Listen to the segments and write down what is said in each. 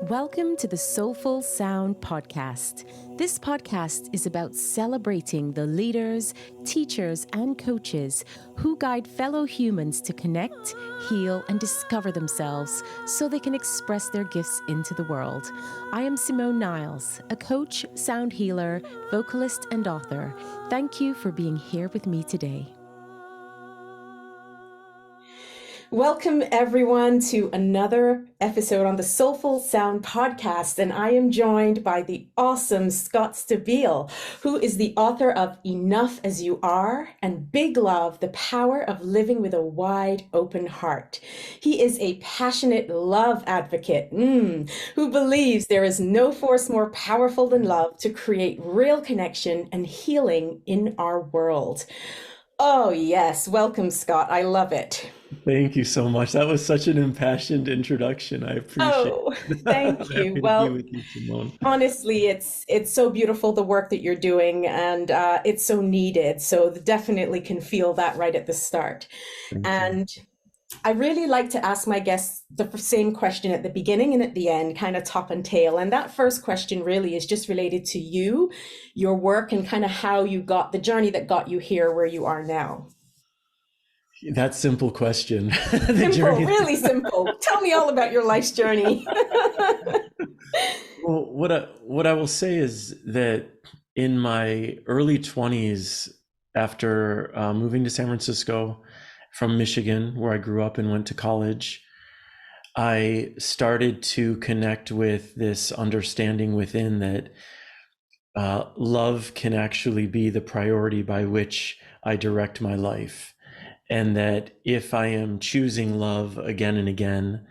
Welcome to the Soulful Sound podcast. This podcast is about celebrating the leaders, teachers, and coaches who guide fellow humans to connect, heal, and discover themselves so they can express their gifts into the world. I am Simone Niles, a coach, sound healer, vocalist, and author. Thank you for being here with me today. Welcome, everyone, to another episode on the Soulful Sound podcast. And I am joined by the awesome Scott Stabile, who is the author of Enough as You Are and Big Love, The Power of Living with a Wide Open Heart. He is a passionate love advocate who believes there is no force more powerful than love to create real connection and healing in our world. Oh, yes. Welcome, Scott. I love it. Thank you so much. That was such an impassioned introduction. I appreciate it. Thank you. Happy to Well, be with you, Simone. honestly, it's so beautiful, the work that you're doing, and it's so needed. So definitely can feel that right at the start. Thank And I really like to ask my guests the same question at the beginning and at the end, kind of top and tail. And that first question really is just related to you, your work, and kind of how you got the journey that got you here where you are now. That simple question. Simple, really simple. Tell me all about your life's journey. Well, what I will say is that in my early 20s, after moving to San Francisco from Michigan, where I grew up and went to college, I started to connect with this understanding within that love can actually be the priority by which I direct my life. And that if I am choosing love again and again,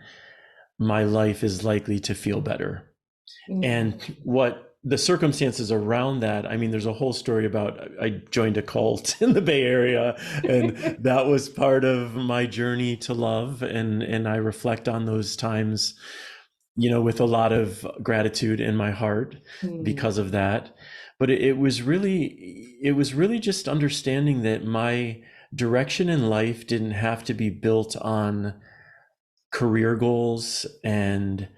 my life is likely to feel better. And what the circumstances around that, I mean, there's a whole story about I joined a cult in the Bay Area, and that was part of my journey to love. And I reflect on those times, with a lot of gratitude in my heart because of that. But it was really just understanding that my direction in life didn't have to be built on career goals and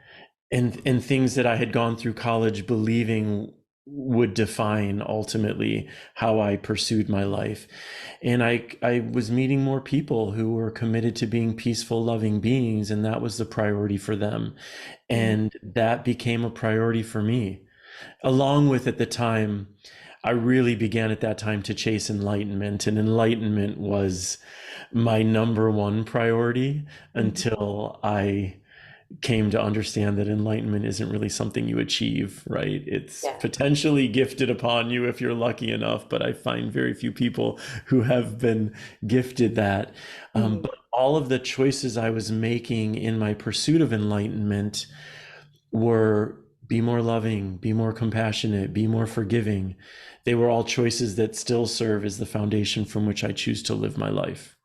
things that I had gone through college believing would define ultimately how I pursued my life. And I was meeting more people who were committed to being peaceful, loving beings, and that was the priority for them. And that became a priority for me. Along with, at the time, I really began at that time to chase enlightenment, and enlightenment was my number one priority until I came to understand that enlightenment isn't really something you achieve, right? It's potentially gifted upon you if you're lucky enough, but I find very few people who have been gifted that. But all of the choices I was making in my pursuit of enlightenment were be more loving, be more compassionate, be more forgiving. They were all choices that still serve as the foundation from which I choose to live my life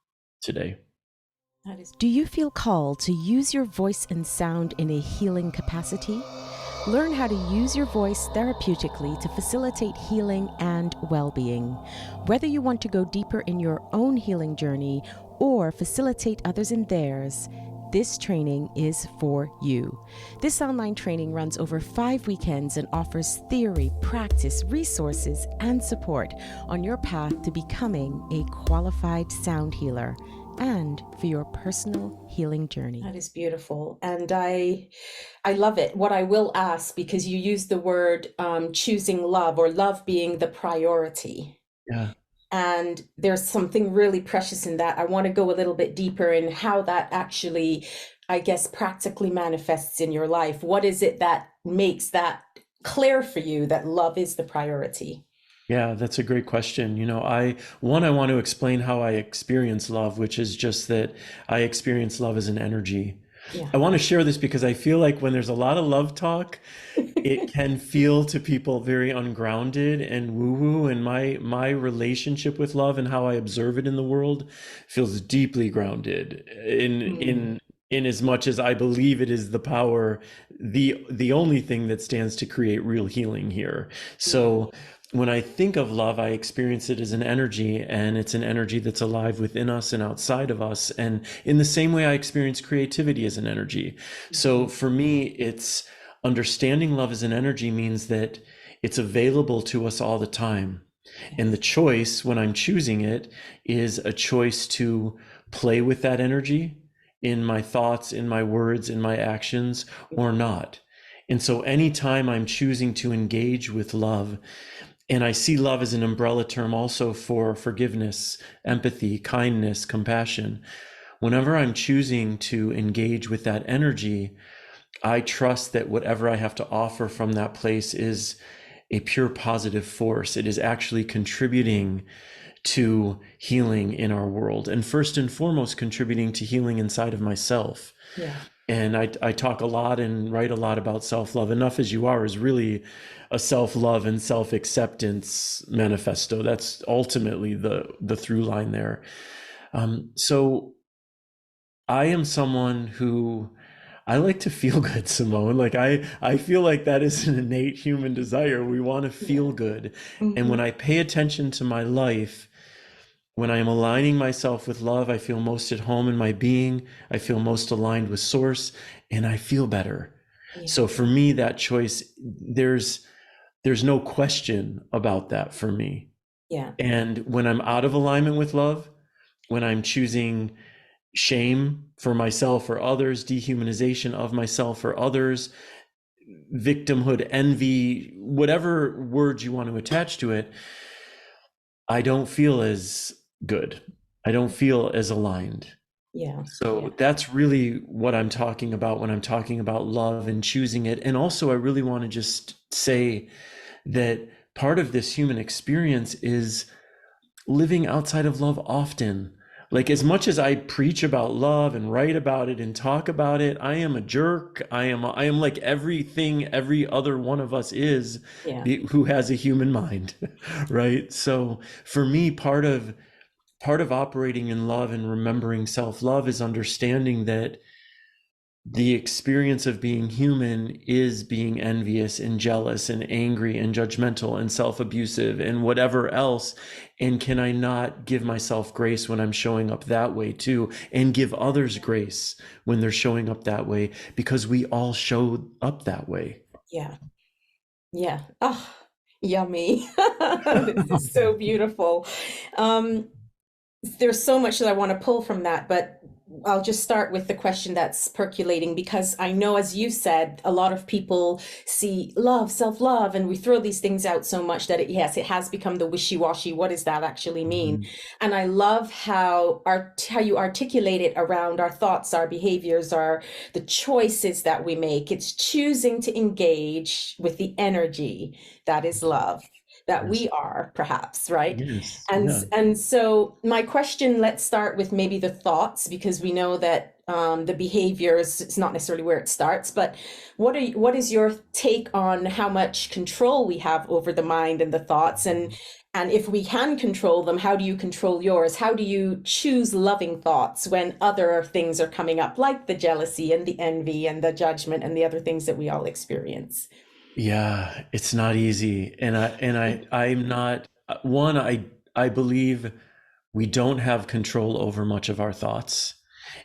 today. Do you feel called to use your voice and sound in a healing capacity? Learn how to use your voice therapeutically to facilitate healing and well-being. Whether you want to go deeper in your own healing journey or facilitate others in theirs, this training is for you. This online training runs over 5 weekends and offers theory, practice, resources, and support on your path to becoming a qualified sound healer and for your personal healing journey. That is beautiful. And I love it. What I will ask, because you use the word choosing love, or love being the priority. Yeah. And there's something really precious in that. I want to go a little bit deeper in how that actually, I guess, practically manifests in your life. What is it that makes that clear for you that love is the priority? Yeah, that's a great question. I want to explain how I experience love, which is just that I experience love as an energy. Yeah. I want to share this because I feel like when there's a lot of love talk, it can feel to people very ungrounded and woo-woo. And my relationship with love and how I observe it in the world feels deeply grounded in as much as I believe it is the power, the only thing that stands to create real healing here. So when I think of love, I experience it as an energy, and it's an energy that's alive within us and outside of us. And in the same way, I experience creativity as an energy. So for me, it's understanding love as an energy means that it's available to us all the time. And the Yes. choice, when I'm choosing it, is a choice to play with that energy in my thoughts, in my words, in my actions, or not. And so anytime I'm choosing to engage with love, and I see love as an umbrella term also for forgiveness, empathy, kindness, compassion. Whenever I'm choosing to engage with that energy, I trust that whatever I have to offer from that place is a pure positive force. It is actually contributing to healing in our world, and first and foremost, contributing to healing inside of myself. Yeah. And I talk a lot and write a lot about self-love. Enough as You Are is really a self-love and self-acceptance manifesto. That's ultimately the through line there. So I am someone who, I like to feel good, Simone. Like I feel like that is an innate human desire. We want to Yeah. feel good. And Hmm. when I pay attention to my life, when I am aligning myself with love, I feel most at home in my being. I feel most aligned with source, and I feel better. Yeah. So for me, that choice, there's no question about that for me. Yeah. And when I'm out of alignment with love, when I'm choosing shame for myself or others, dehumanization of myself or others, victimhood, envy, whatever words you want to attach to it, I don't feel as good. I don't feel as aligned. Yeah. Yeah. So that's really what I'm talking about when I'm talking about love and choosing it. And also, I really want to just say that part of this human experience is living outside of love often. Like, as much as I preach about love and write about it and talk about it, I am a jerk. I am like everything every other one of us is, Yeah. who has a human mind, right? So for me, part of operating in love and remembering self-love is understanding that the experience of being human is being envious and jealous and angry and judgmental and self-abusive and whatever else. And can I not give myself grace when I'm showing up that way too, and give others grace when they're showing up that way, because we all showed up that way. Yeah. Yeah. Oh, yummy. This is so beautiful. Um, there's so much that I want to pull from that, but I'll just start with the question that's percolating because I know, as you said, a lot of people see love, self-love, and we throw these things out so much that yes, it has become the wishy-washy. What does that actually mean? Mhm. And I love how you articulate it around our thoughts, our behaviors, the choices that we make. It's choosing to engage with the energy that is love, that Yes. we are, perhaps, right? Yes. And Yeah. and so my question, let's start with maybe the thoughts, because we know that the behaviors, it's not necessarily where it starts, but what is your take on how much control we have over the mind and the thoughts, and if we can control them, how do you control yours? How do you choose loving thoughts when other things are coming up, like the jealousy and the envy and the judgment and the other things that we all experience? Yeah, it's not easy. I'm not one, I believe we don't have control over much of our thoughts.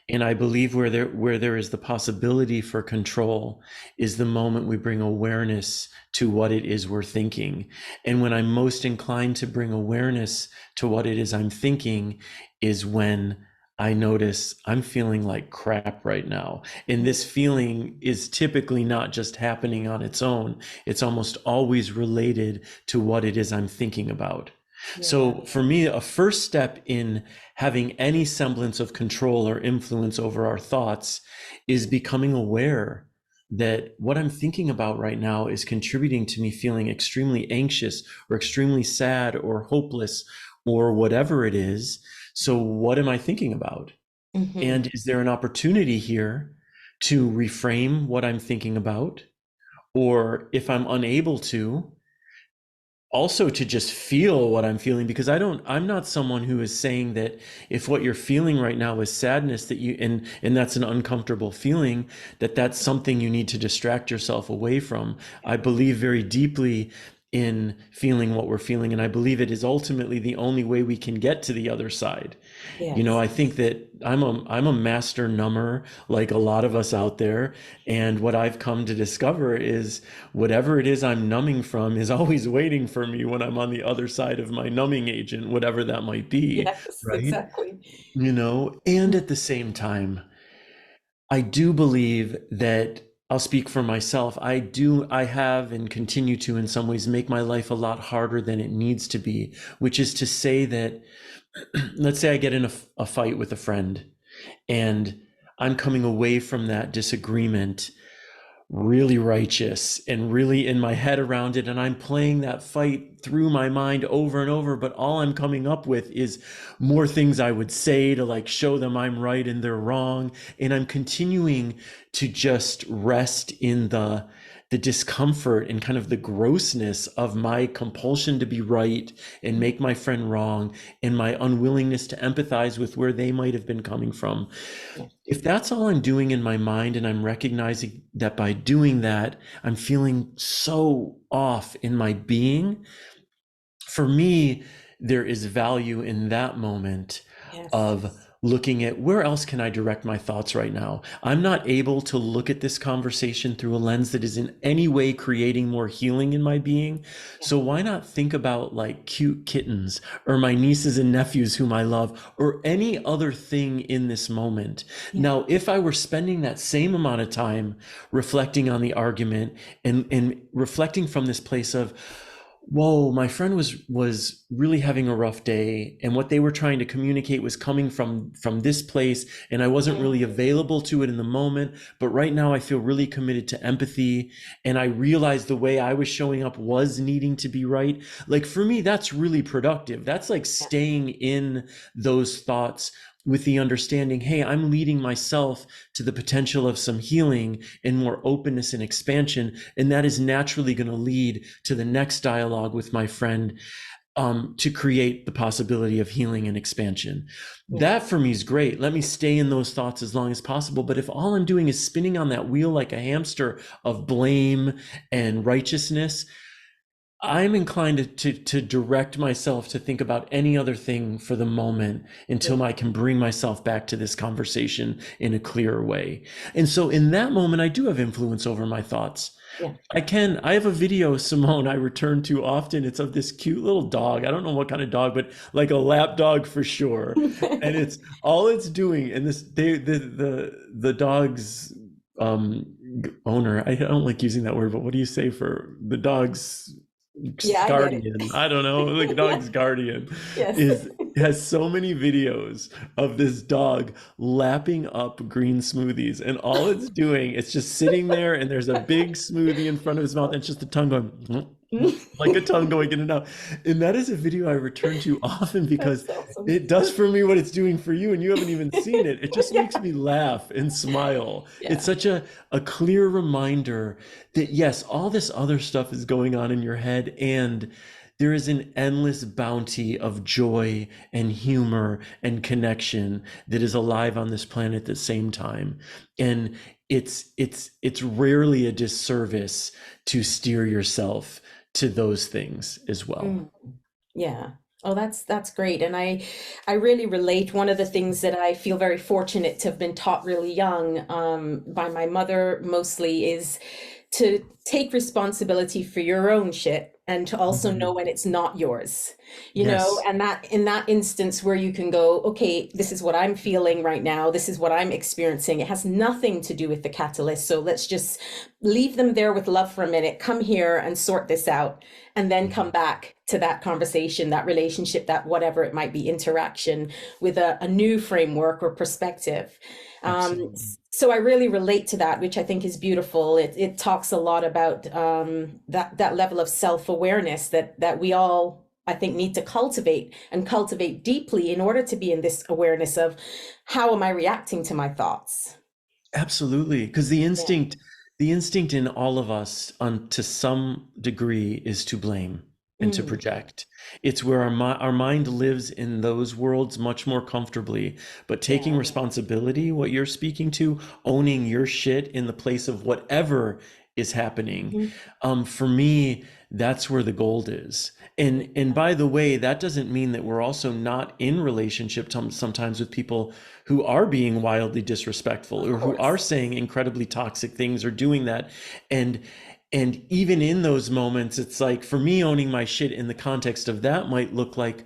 And I believe where there is the possibility for control is the moment we bring awareness to what it is we're thinking. And when I'm most inclined to bring awareness to what it is I'm thinking is when I notice I'm feeling like crap right now. And this feeling is typically not just happening on its own. It's almost always related to what it is I'm thinking about. Yeah. So for me, a first step in having any semblance of control or influence over our thoughts is becoming aware that what I'm thinking about right now is contributing to me feeling extremely anxious or extremely sad or hopeless or whatever it is. So what am I thinking about? Hmm. And is there an opportunity here to reframe what I'm thinking about? Or if I'm unable to, also to just feel what I'm feeling, because I'm not someone who is saying that if what you're feeling right now is sadness, that and that's an uncomfortable feeling, that that's something you need to distract yourself away from. I believe very deeply in feeling what we're feeling. And I believe it is ultimately the only way we can get to the other side. You know, Yes. I think that I'm a master number, like a lot of us out there. And what I've come to discover is whatever it is I'm numbing from is always waiting for me when I'm on the other side of my numbing agent, whatever that might be, Yes, right? exactly. You know, and at the same time, I do believe that I'll speak for myself. I have and continue to, in some ways, make my life a lot harder than it needs to be, which is to say that, let's say I get in a fight with a friend and I'm coming away from that disagreement really righteous and really in my head around it. And I'm playing that fight through my mind over and over. But all I'm coming up with is more things I would say to like show them I'm right and they're wrong. And I'm continuing to just rest in the discomfort and kind of the grossness of my compulsion to be right and make my friend wrong and my unwillingness to empathize with where they might have been coming from. Yeah. If that's all I'm doing in my mind and I'm recognizing that by doing that, I'm feeling so off in my being, for me, there is value in that moment Yes. of looking at where else can I direct my thoughts right now. I'm not able to look at this conversation through a lens that is in any way creating more healing in my being. Yeah. So why not think about like cute kittens or my nieces and nephews whom I love or any other thing in this moment. Yeah. Now, if I were spending that same amount of time reflecting on the argument and reflecting from this place of, whoa, my friend was really having a rough day, and what they were trying to communicate was coming from this place, and I wasn't really available to it in the moment, but right now I feel really committed to empathy, and I realized the way I was showing up was needing to be right. Like for me, that's really productive. That's like Yeah. staying in those thoughts with the understanding, hey, I'm leading myself to the potential of some healing and more openness and expansion. And that is naturally going to lead to the next dialogue with my friend, to create the possibility of healing and expansion. Yeah. That for me is great. Let me stay in those thoughts as long as possible. But if all I'm doing is spinning on that wheel like a hamster of blame and righteousness, I'm inclined to direct myself to think about any other thing for the moment until Yeah. I can bring myself back to this conversation in a clearer way. And so in that moment, I do have influence over my thoughts. Yeah. I have a video, Simone, I return to often. It's of this cute little dog. I don't know what kind of dog, but like a lap dog for sure. And it's all it's doing. And the dog's owner, I don't like using that word, but what do you say for the dog's Yeah, I get it. guardian? I don't know, like Yeah. dog's guardian Yes. is has so many videos of this dog lapping up green smoothies, and all it's doing is just sitting there, and there's a big smoothie in front of his mouth, and it's just a tongue going like a tongue going in and out. And that is a video I return to often because That's awesome. it does for me what it's doing for you, and you haven't even seen it. It just makes me laugh and smile. It's Yeah. such a clear reminder that yes, all this other stuff is going on in your head, and there is an endless bounty of joy and humor and connection that is alive on this planet at the same time. And it's rarely a disservice to steer yourself to those things as well. Mm. Yeah. Oh, that's great. And I really relate. One of the things that I feel very fortunate to have been taught really young, by my mother mostly, is to take responsibility for your own shit and to also know Mhm. when it's not yours, Yes, and that in that instance where you can go, okay, this is what I'm feeling right now, this is what I'm experiencing. It has nothing to do with the catalyst. So let's just leave them there with love for a minute, come here and sort this out, and then come back to that conversation, that relationship, that whatever it might be, interaction with a new framework or perspective. Um, absolutely. so I really relate to that, which I think is beautiful. It talks a lot about that level of self-awareness that we all, I think, need to cultivate and cultivate deeply in order to be in this awareness of how am I reacting to my thoughts? Absolutely, because Yeah. the instinct in all of us, to some degree, is to blame and to Mm, project. It's where our mind lives in those worlds much more comfortably. But yeah. taking responsibility, what you're speaking to, owning your shit in the place of whatever is happening. Mhm. For me, that's where the gold is. And by the way, that doesn't mean that we're also not in relationship sometimes with people who are being wildly disrespectful Of or who are course. saying incredibly toxic things or doing that. And and even in those moments, it's like for me, owning my shit in the context of that might look like,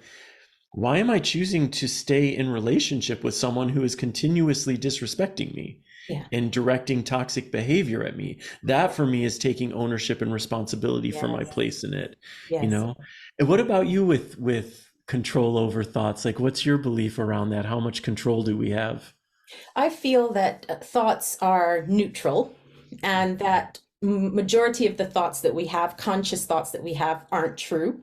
why am I choosing to stay in relationship with someone who is continuously disrespecting me Yeah. and directing toxic behavior at me? That for me is taking ownership and responsibility for my Yes. place in it, you Yes. know? And what about you with control over thoughts? Like, what's your belief around that? How much control do we have? I feel that thoughts are neutral, and that majority of the thoughts that we have, conscious thoughts that we have, aren't true.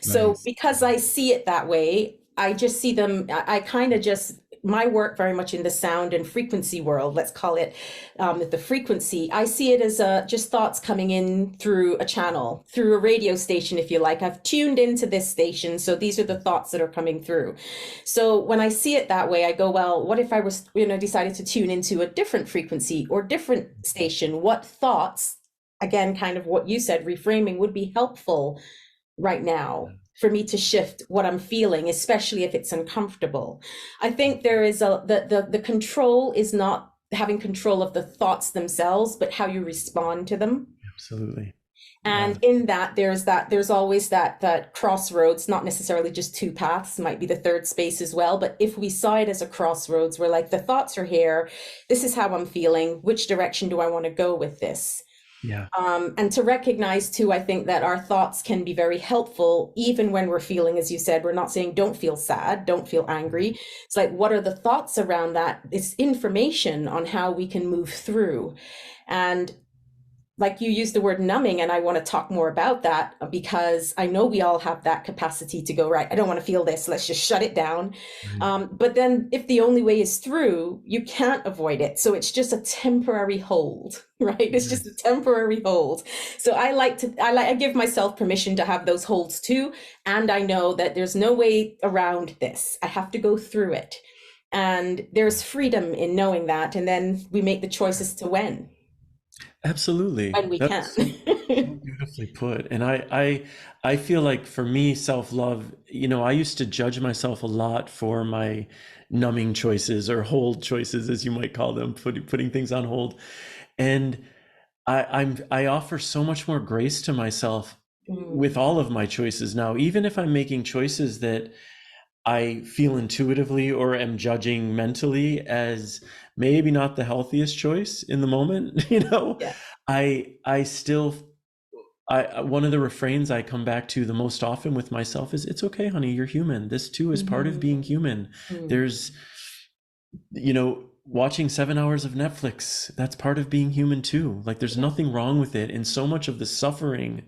So Nice. because I see it that way, I just see them, I kind of just, my work very much in the sound and frequency world, let's call it the frequency. I see it as just thoughts coming in through a channel, through a radio station, if you like. I've tuned into this station, so these are the thoughts that are coming through. So when I see it that way, I go, well, what if I was, decided to tune into a different frequency or different station? What thoughts, again, kind of what you said, reframing, would be helpful right now for me to shift what I'm feeling, especially if it's uncomfortable. I think there is the control is not having control of the thoughts themselves, but how you respond to them. Absolutely. Yeah. And in there's always that crossroads, not necessarily just two paths, might be the third space as well. But if we saw it as a crossroads, we're like, the thoughts are here. This is how I'm feeling. Which direction do I want to go with this? Yeah. And to recognize too, I think that our thoughts can be very helpful, even when we're feeling, as you said, we're not saying don't feel sad, don't feel angry. It's like, what are the thoughts around that? It's information on how we can move through. And like you used the word numbing, and I want to talk more about that because I know we all have that capacity to go, right, I don't want to feel this, let's just shut it down. Right. But then if the only way is through, you can't avoid it. So it's just a temporary hold, right? It's just a Yes. temporary hold. So I give myself permission to have those holds too. And I know that there's no way around this. I have to go through it. And there's freedom in knowing that. And then we make the choices to Absolutely. when we can. That's so beautifully put. And I feel like for me, self-love, I used to judge myself a lot for my numbing choices or hold choices, as you might call them, putting things on hold. And I offer so much more grace to myself with Mm, all of my choices now, even if I'm making choices that I feel intuitively or am judging mentally as maybe not the healthiest choice in the moment, yeah. I still one of the refrains I come back to the most often with myself is, it's okay, honey, you're human. This too is part of Mhm. being human. Mm, There's, watching 7 hours of Netflix, that's part of being human too. Like, there's yeah. nothing wrong with it. And so much of the suffering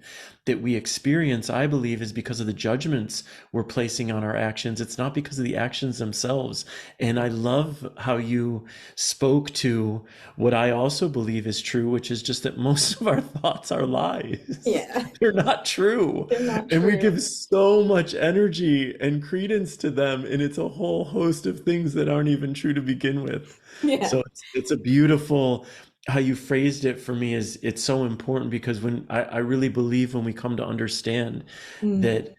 that we experience, I believe, is because of the judgments we're placing on our actions. It's not because of the actions themselves. And I love how you spoke to what I also believe is true, which is just that most of our thoughts are lies. Yeah. They're not true. They're not And we true. give so much energy and credence to them. And it's a whole host of things that aren't even true to begin with. Yeah. So it's a beautiful, how you phrased it for me is, it's so important because when I really believe when we come to understand Mm, that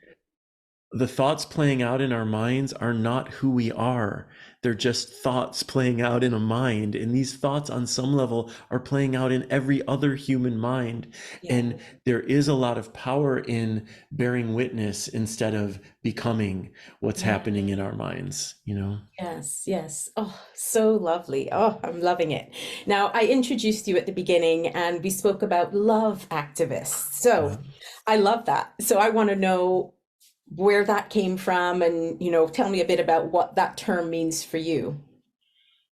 the thoughts playing out in our minds are not who we are. They're just thoughts playing out in a mind. And these thoughts, on some level, are playing out in every other human mind. yeah. And there is a lot of power in bearing witness instead of becoming what's Yeah. happening in our minds. Yes. Yes. Oh, so lovely. Oh, I'm loving it. Now, I introduced you at the beginning and we spoke about love activists. So Yeah. I love that. So I want to know where that came from and, tell me a bit about what that term means for you.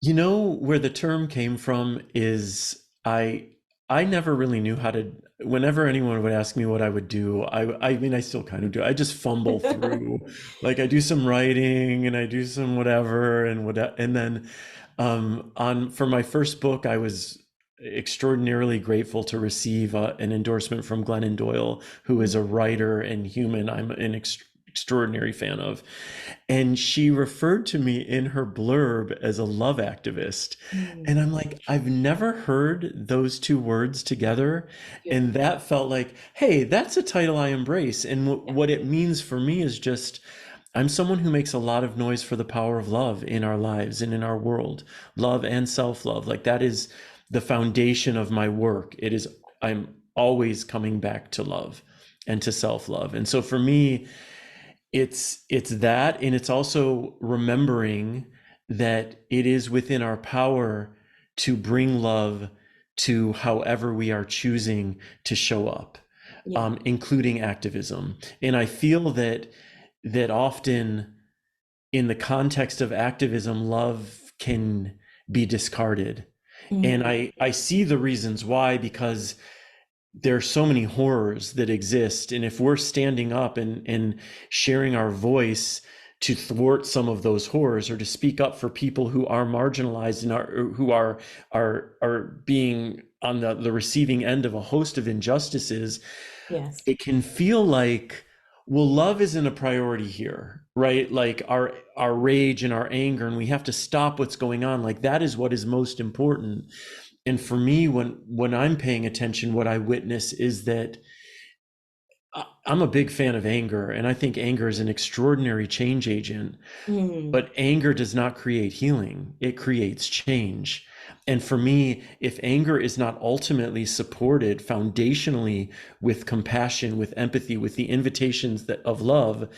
Where the term came from is, I never really knew how to, whenever anyone would ask me what I would do, I mean, I still kind of do. I just fumble through. Like, I do some writing and I do some whatever and then on for my first book, I was extraordinarily grateful to receive an endorsement from Glennon Doyle, who is a writer and human I'm extraordinary fan of. And she referred to me in her blurb as a love activist. And I'm like, I've never heard those two words together. And Beautiful. that felt like, hey, that's a title I embrace. And Yeah. what it means for me is just, I'm someone who makes a lot of noise for the power of love in our lives and in our world, love and self love. Like that is the foundation of my work. It is, I'm always coming back to love and to self love. And so for me, it's that, and it's also remembering that it is within our power to bring love to however we are choosing to show up, Yeah. including activism. And I feel that often in the context of activism, love can be discarded. And Mm. I see the reasons why, because there are so many horrors that exist. And if we're standing up and sharing our voice to thwart some of those horrors, or to speak up for people who are marginalized and who are being on the receiving end of a host of injustices, Yes. it can feel like, well, love isn't a priority here, right? Like our rage and our anger, and we have to stop what's going on. Like that is what is most important. And for me, when I'm paying attention, what I witness is that I'm a big fan of anger, and I think anger is an extraordinary change agent. Mm. But anger does not create healing, it creates change. And for me, if anger is not ultimately supported foundationally with compassion, with empathy, with the invitations of love,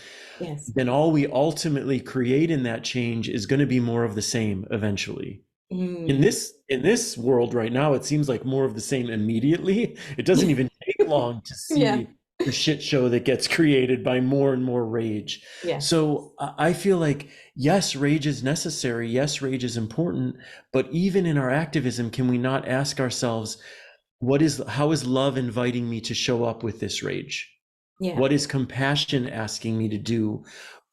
Yes. then all we ultimately create in that change is going to be more of the same eventually. In Mm. this world right now, it seems like more of the same immediately. It doesn't even take long to Yeah. see the shit show that gets created by more and more rage. Yes. So I feel like, yes, rage is necessary. Yes, rage is important. But even in our activism, can we not ask ourselves, how is love inviting me to show up with this rage? Yeah. What is compassion asking me to do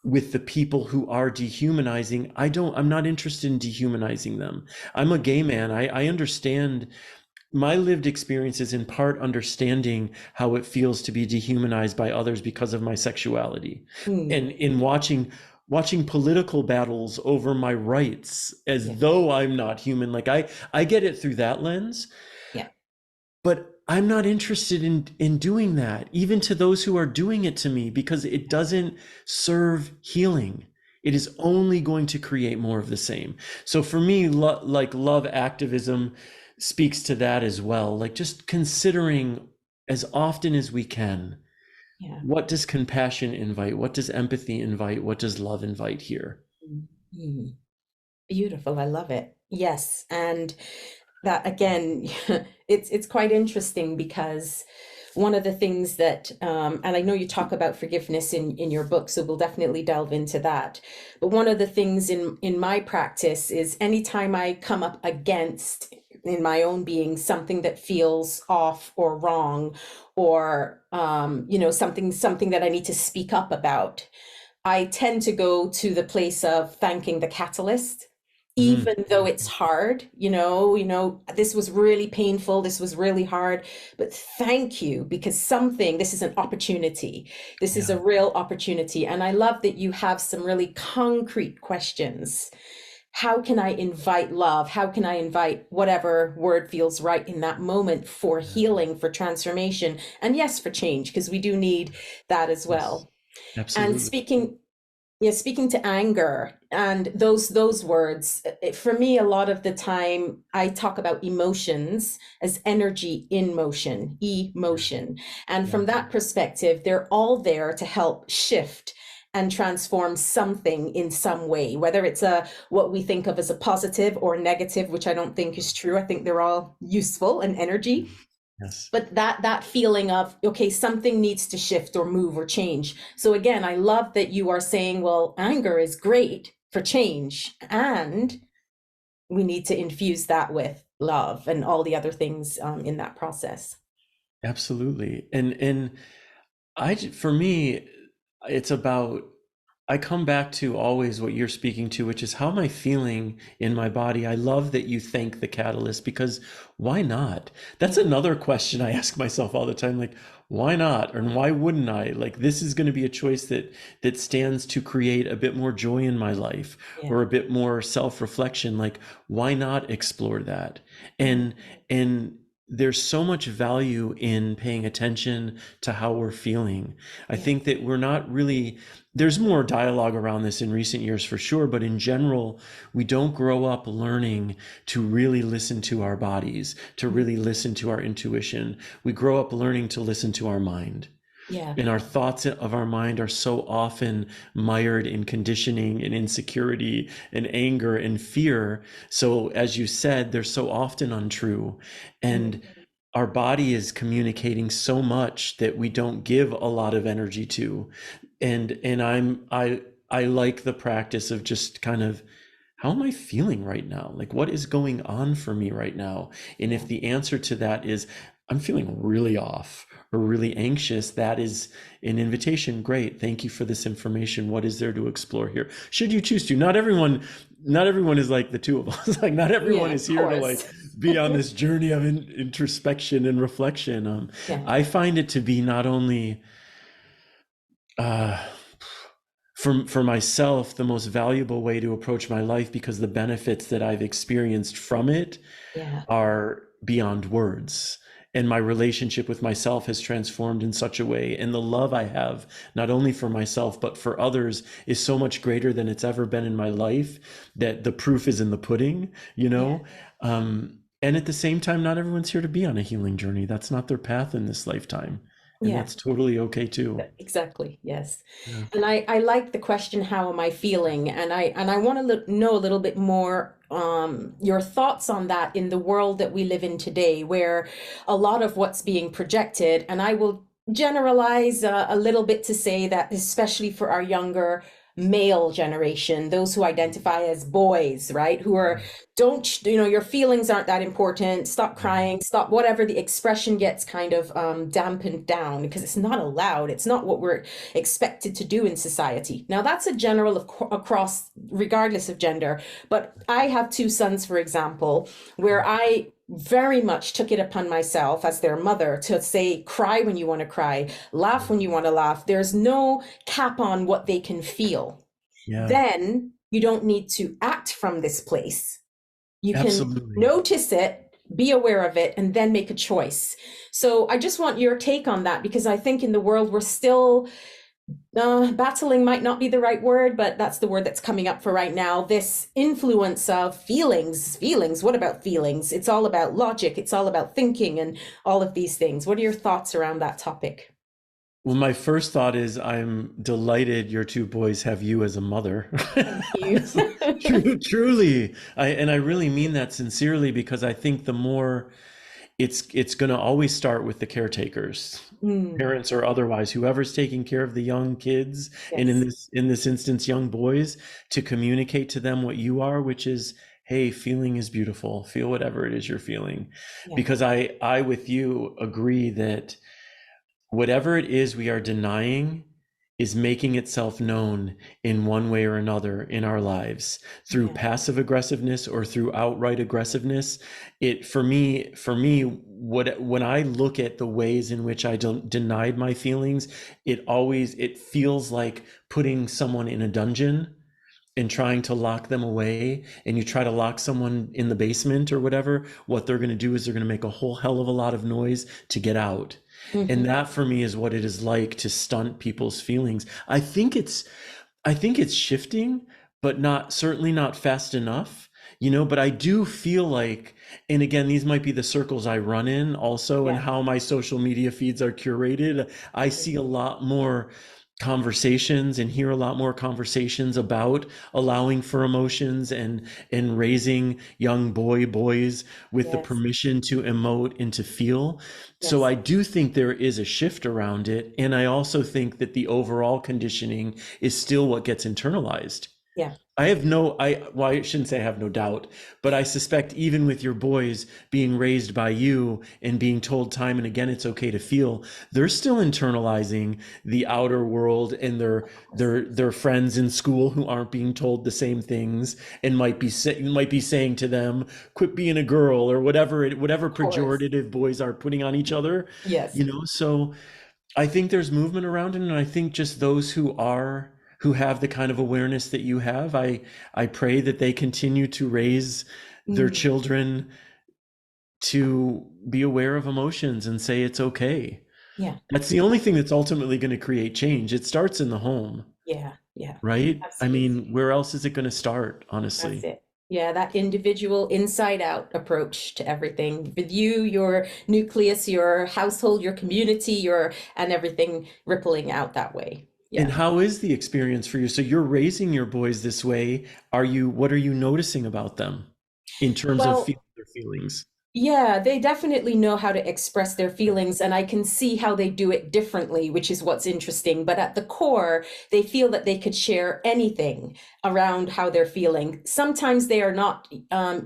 with the people who are dehumanizing? I'm not interested in dehumanizing them. I'm a gay man. I understand my lived experience is in part understanding how it feels to be dehumanized by others because of my sexuality. Mm. And in watching political battles over my rights Yeah. as though I'm not human, like I get it through that lens. Yeah. But I'm not interested in doing that, even to those who are doing it to me, because it doesn't serve healing. It is only going to create more of the same. So for me, like love activism speaks to that as well. Like just considering as often as we can, Yeah. what does compassion invite? What does empathy invite? What does love invite here? Mm. Beautiful. I love it. Yes. And that again, it's quite interesting because one of the things that and I know you talk about forgiveness in your book, so we'll definitely delve into that. But one of the things in my practice is anytime I come up against in my own being something that feels off or wrong, or something that I need to speak up about, I tend to go to the place of thanking the catalyst, Mm, even though it's hard, this was really painful, this was really hard, but thank you, because this is an opportunity. This is yeah. a real opportunity. And I love that you have some really concrete questions. How can I invite love? How can I invite whatever word feels right in that moment for healing, for transformation, and yes, for change, because we do need that as Yes, well. And absolutely. speaking to anger and those words, for me, a lot of the time I talk about emotions as energy in motion, Yeah. emotion. And Yeah. from that perspective, they're all there to help shift and transform something in some way, whether it's what we think of as a positive or negative, which I don't think is true. I think they're all useful and energy. Yes. But that feeling of, okay, something needs to shift or move or change. So again, I love that you are saying, well, anger is great for change, and we need to infuse that with love and all the other things in that process. Absolutely. And for me, it's about I come back to always what you're speaking to, which is how am I feeling in my body? I love that you thank the catalyst because why not? That's Yeah. another question I ask myself all the time, like, why not? And why wouldn't I? Like, this is going to be a choice that stands to create a bit more joy in my life Yeah. or a bit more self-reflection. Like, why not explore that? Mhm. And there's so much value in paying attention to how we're feeling. I Yeah. think that we're not really, there's more dialogue around this in recent years for sure, but in general, we don't grow up learning to really listen to our bodies, to Mhm. really listen to our intuition. We grow up learning to listen to our mind. Yeah. And our thoughts of our mind are so often mired in conditioning and insecurity and anger and fear. So, as you said, they're so often untrue. And Mhm. our body is communicating so much that we don't give a lot of energy to. And I like the practice of just kind of, how am I feeling right now? Like, what is going on for me right now? And if Yeah. the answer to that is I'm feeling really off or really anxious, that is an invitation. Great. Thank you for this information. What is there to explore here? Should you choose to? Not everyone is like the two of us. Like, not everyone Yeah, is of here to like course. be on this journey of introspection and reflection. Yeah. I find it to be not only uh, for myself the most valuable way to approach my life because the benefits that I've experienced from it Yeah. are beyond words. And my relationship with myself has transformed in such a way. And the love I have, not only for myself, but for others, is so much greater than it's ever been in my life that the proof is in the pudding, you Yeah. know? And at the same time, not everyone's here to be on a healing journey. That's not their path in this lifetime. And Yeah. that's totally okay too. Exactly. Yes. Yeah. And I like the question, how am I feeling? And I want to know a little bit more your thoughts on that in the world that we live in today, where a lot of what's being projected, and I will generalize a little bit to say that especially for our younger male generation, those who identify as boys, right? Who are, don't, your feelings aren't that important. Stop crying, stop, whatever the expression gets kind of dampened down because it's not allowed. It's not what we're expected to do in society. Now, that's a general across, regardless of gender. But I have two sons, for example, where I very much took it upon myself as their mother to say, cry when you want to cry, laugh when you want to laugh. There's no cap on what they can feel. Yeah, Then you don't need to act from this place. You can absolutely. notice it, be aware of it, and then make a choice. So I just want your take on that because I think in the world we're still battling might not be the right word, but that's the word that's coming up for right now. This influence of feelings. What about feelings? It's all about logic. It's all about thinking and all of these things. What are your thoughts around that topic? Well, my first thought is I'm delighted your two boys have you as a mother. Thank you. Truly, I really mean that sincerely because I think the more it's going to always start with the caretakers, Mm, parents or otherwise, whoever's taking care of the young kids, and in yes. this instance, young boys, to communicate to them what you are, which is, hey, feeling is beautiful. Feel whatever it is you're feeling, Yeah. because I with you agree that whatever it is we are denying is making itself known in one way or another in our lives through Yeah. passive aggressiveness or through outright aggressiveness. It for me what when I look at the ways in which I denied my feelings, it feels like putting someone in a dungeon and trying to lock them away. And you try to lock someone in the basement or whatever, what they're going to do is they're going to make a whole hell of a lot of noise to get out. And Hmm. that for me is what it is like to stunt people's feelings. I think it's shifting, but not certainly not fast enough, but I do feel like, and again, these might be the circles I run in also and Yeah. how my social media feeds are curated. I see a lot more conversations and hear a lot more conversations about allowing for emotions and raising young boys with the Yes. permission to emote and to feel. So Yes. I do think there is a shift around it, and I also think that the overall conditioning is still what gets internalized. Yeah. Well, I shouldn't say I have no doubt, but I suspect even with your boys being raised by you and being told time and again it's okay to feel, they're still internalizing the outer world and their friends in school who aren't being told the same things and might be saying to them, "Quit being a girl," or whatever Of course. pejorative boys are putting on each other, Yes. So I think there's movement around it, and I think just those who have the kind of awareness that you have, I pray that they continue to raise their Mm, children to be aware of emotions and say it's okay. yeah. That's the only thing that's ultimately going to create change. It starts in the home, Yeah. Yeah. right? I Absolutely. mean, where else is it going to start, That's honestly? it. Yeah, that individual inside out approach to everything with you, your nucleus, your household, your community, your and everything rippling out that way. And Yeah. how is the experience for you? So you're raising your boys this way. What are you noticing about them in terms of Well, their feelings? yeah, they definitely know how to express their feelings, and I can see how they do it differently, which is what's interesting. But at the core, they feel that they could share anything around how they're feeling. Sometimes they are not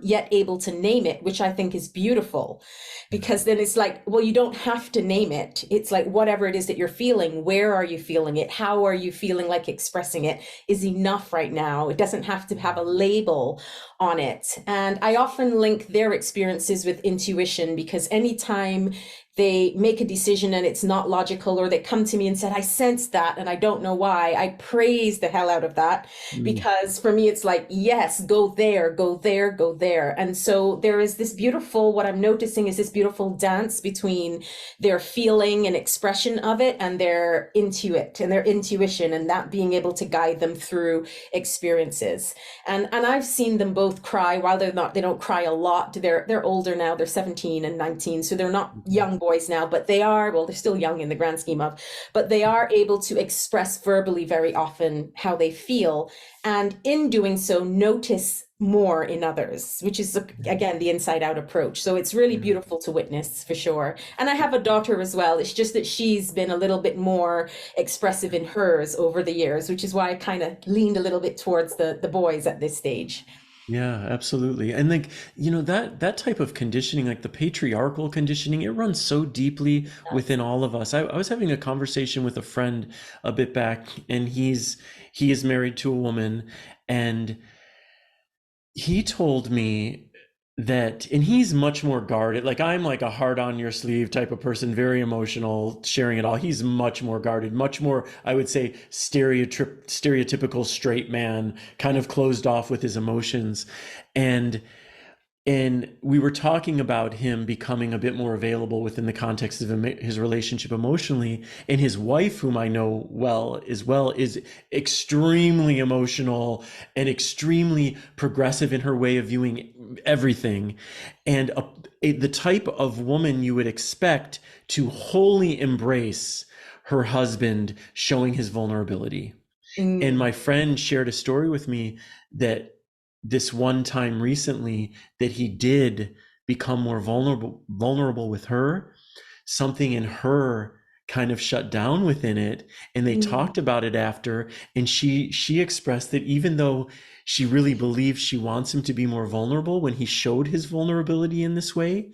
yet able to name it, which I think is beautiful, because then it's like, well, you don't have to name it. It's like whatever it is that you're feeling, where are you feeling it? How are you feeling like expressing it is enough right now. It doesn't have to have a label on it. And I often link their experiences with intuition because anytime they make a decision and it's not logical, or they come to me and said, I sensed that and I don't know why, I praise the hell out of that, Mm, because for me, it's like, yes, go there, go there, go there. And so there is this beautiful, what I'm noticing is this beautiful dance between their feeling and expression of it and their intuit and their intuition, and that being able to guide them through experiences. And I've seen them both cry. While they don't cry a lot. They're older now. They're 17 and 19, so they're not mhm. young boys now, but they are, well, they're still young in the grand scheme of, but they are able to express verbally very often how they feel, and in doing so notice more in others, which is again the inside out approach. So it's really Yeah. beautiful to witness for sure. And I have a daughter as well. It's just that she's been a little bit more expressive in hers over the years, which is why I kind of leaned a little bit towards the boys at this stage. Yeah, absolutely. And like, that type of conditioning, like the patriarchal conditioning, it runs so deeply within all of us. I was having a conversation with a friend a bit back, and he is married to a woman, and he told me that, and he's much more guarded. Like I'm like a heart on your sleeve type of person, very emotional, sharing it all. He's much more guarded, much more, I would say, stereotypical straight man, kind Yeah. of closed off with his emotions. And and we were talking about him becoming a bit more available within the context of his relationship emotionally. And his wife, whom I know well as well, is extremely emotional and extremely progressive in her way of viewing everything. And the type of woman you would expect to wholly embrace her husband showing his vulnerability. And Mm, my friend shared a story with me that this one time recently that he did become more vulnerable with her. Something in her kind of shut down within it, and they mm, talked about it after, and she expressed that even though she really believes she wants him to be more vulnerable, when he showed his vulnerability in this way,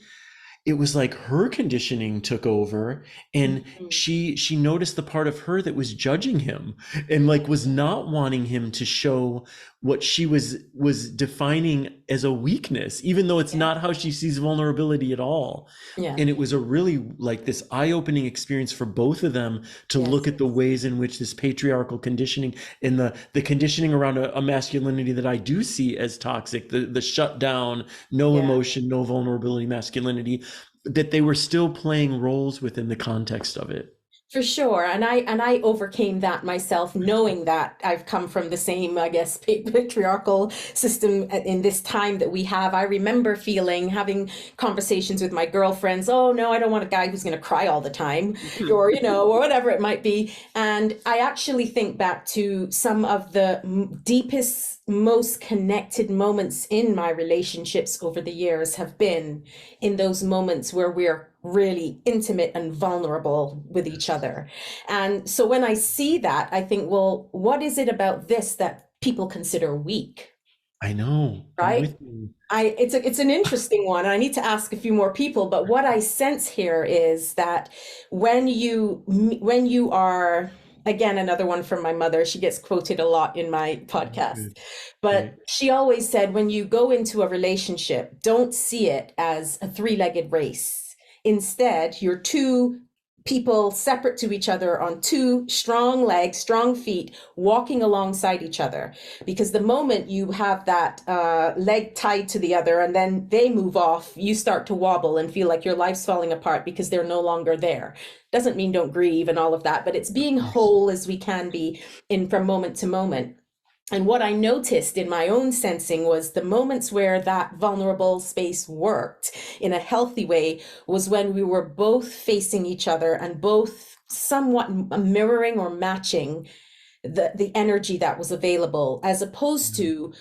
it was like her conditioning took over, and mm, she noticed the part of her that was judging him and like was not wanting him to show what she was defining as a weakness, even though it's yeah, not how she sees vulnerability at all. yeah, And it was a really like this eye-opening experience for both of them to look yes, at the ways in which this patriarchal conditioning and the conditioning around a masculinity that I do see as toxic, the shut down, no yeah. emotion, no vulnerability masculinity, that they were still playing roles within the context of it. For sure. And I overcame that myself, knowing that I've come from the same, I guess, patriarchal system in this time that we have. I remember having conversations with my girlfriends, oh no, I don't want a guy who's going to cry all the time, or, or whatever it might be. And I actually think back to some of the deepest, most connected moments in my relationships over the years have been in those moments where we're really intimate and vulnerable with each other. And so when I see that, I think, well, what is it about this that people consider weak, I know. I'm right? with you. It's an interesting one. I need to ask a few more people, but what I sense here is that when you are, again, another one from my mother, she gets quoted a lot in my podcast, Good. but Right. she always said, when you go into a relationship, don't see it as a three-legged race. Instead, you're two people separate to each other on two strong legs, strong feet, walking alongside each other. Because the moment you have that leg tied to the other and then they move off, you start to wobble and feel like your life's falling apart because they're no longer there. Doesn't mean don't grieve and all of that, but it's Of being course. whole as we can be in from moment to moment. And what I noticed in my own sensing was the moments where that vulnerable space worked in a healthy way was when we were both facing each other and both somewhat mirroring or matching the energy that was available, as opposed Yeah. to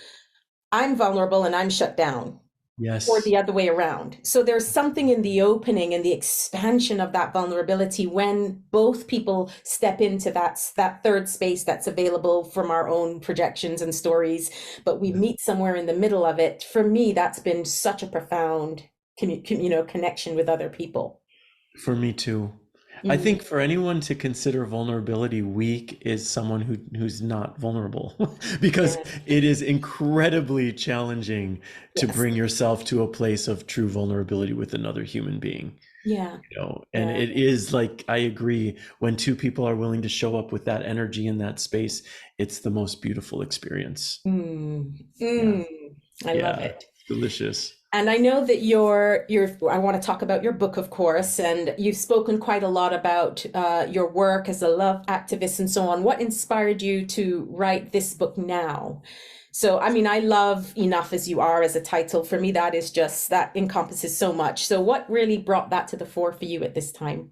I'm vulnerable and I'm shut down, or Yes. the other way around. So there's something in the opening and the expansion of that vulnerability when both people step into that third space that's available from our own projections and stories, but we Yeah. meet somewhere in the middle of it. For me, that's been such a profound connection with other people. For me too. I Mm, think for anyone to consider vulnerability weak is someone who's not vulnerable because yeah. it is incredibly challenging to Yes. bring yourself to a place of true vulnerability with another human being, Yeah. you know. And Yeah. it is like, I agree, when two people are willing to show up with that energy in that space, it's the most beautiful experience. Mm, Yeah. mm, I love Yeah. it. Delicious. And I know that I want to talk about your book, of course, and you've spoken quite a lot about your work as a love activist and so on. What inspired you to write this book now? So, I mean, I love Enough as You Are as a title. For me, that is just, that encompasses so much. So, what really brought that to the fore for you at this time?